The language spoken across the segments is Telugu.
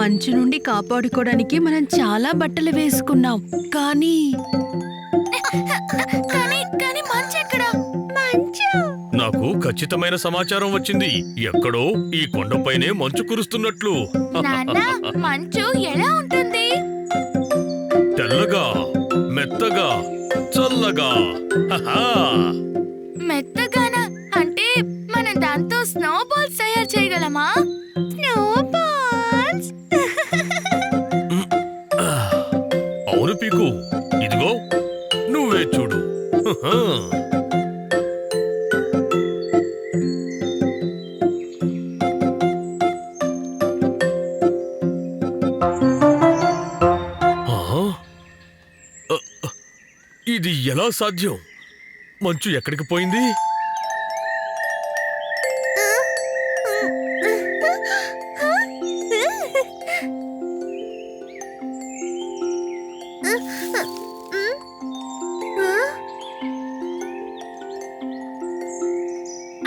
మంచు నుండి కాపాడుకోవడానికి మనం చాలా బట్టలు వేసుకున్నాం. కానీ కానీ మంచు ఎక్కడ? మంచు నాకు ఖచ్చితమైన సమాచారం వచ్చింది. ఎక్కడో ఈ కొండపైనే మంచు కురుస్తున్నట్లు. నాన్న, మంచు ఎలా ఉంటుంది? తెల్లగా, మెత్తగా, చల్లగా. హహా! మెత్తగానా? అంటే మనం దాంతో స్నో బాల్స్ తయారు చేయగలమా? Snow balls? అవును పీకు, ఇదిగో నువ్వే చూడు. హహా! ఆహా! ఇది ఎలా సాధ్యం? మంచు ఎక్కడికి పోయింది?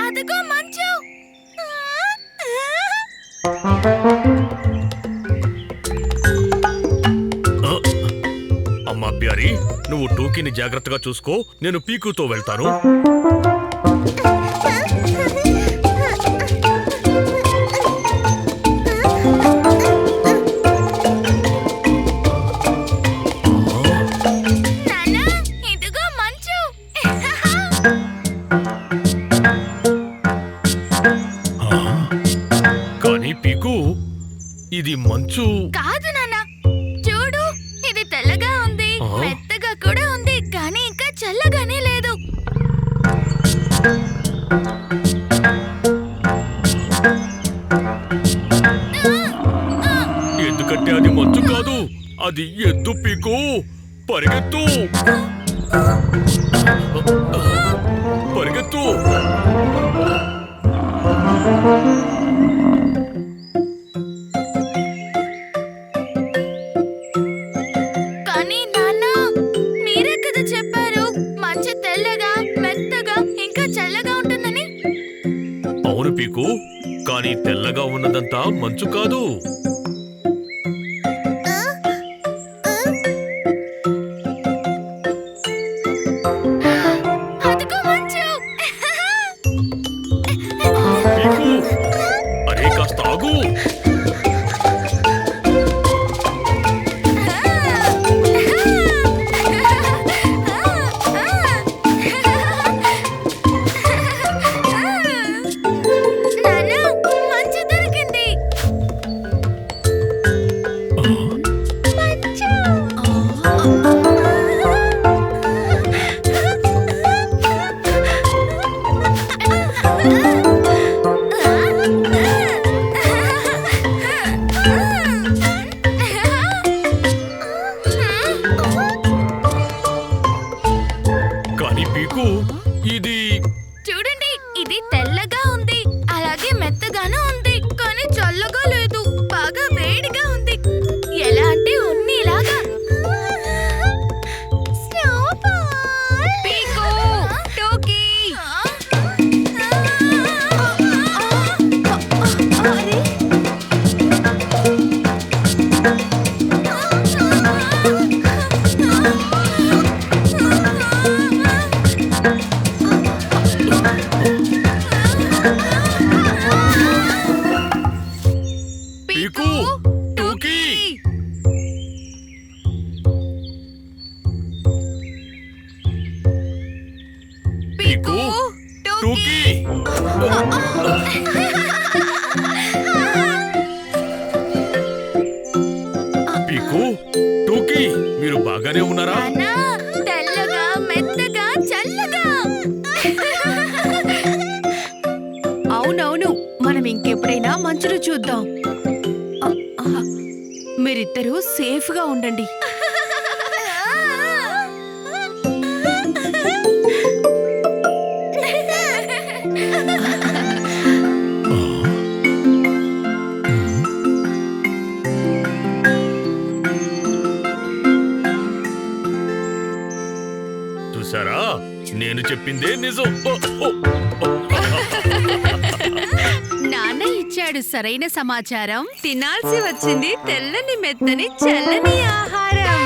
అదిగో మంచు! అమ్మా ప్యారీ, నువ్వు టూకీని జాగ్రత్తగా చూసుకో. నేను పీకుతో వెళ్తాను. నాన్న, ఇదిగో మంచు! కానీ పీకు, ఇది మంచు. కాదు నాన్న, చూడు, ఇది తెల్లగా ఉంది, మెత్తగా కూడా ఉంది, కానీ ఇంకా చల్లగానే లేదు. ఎందుకంటే అది మంచు కాదు, అది ఎద్దు పీకు. పరిగెత్తు, పరిగెత్తు. కానీ నాన్న, మీరే కదా చెప్పారు మంచు తెల్లగా, మెత్తగా, ఇంకా చల్లగా ఉంటుందని. అవును పీకు, కానీ తెల్లగా ఉన్నదంతా మంచు కాదు. అదిగో మంచు! పీకు, అరే కాస్త ఆగు. నాన్న, మంచు దొరికింది. మంచు! కానీ పీకు, ఇది చూడండి, ఇది తెల్లగా ఉంది, అలాగే మెత్తగాను ఉంది, కానీ చల్లగా లేదు, బాగా వేడిగా ఉంది. ఎలా అంటే ఉన్నిలాగా. పీకు, టోకీ. అరే! పీకు, టూకీ. పీకు, టూకీ. పీకు, టూకీ, మీరు బాగానే ఉన్నారా? నాన్నా, తెల్లగా, మెత్తగా, చల్లగా. అవునవును, మనం ఇంకెప్పుడైనా మంచును చూద్దాం. మీరిద్దరూ సేఫ్గా ఉండండి. చూసారా, నేను చెప్పిందే నిజం. నాన్న ఇచ్చాడు ఇచ్చాడు సరైన సమాచారం. తినాల్సి వచ్చింది తెల్లని మెత్తని చల్లని ఆహారం.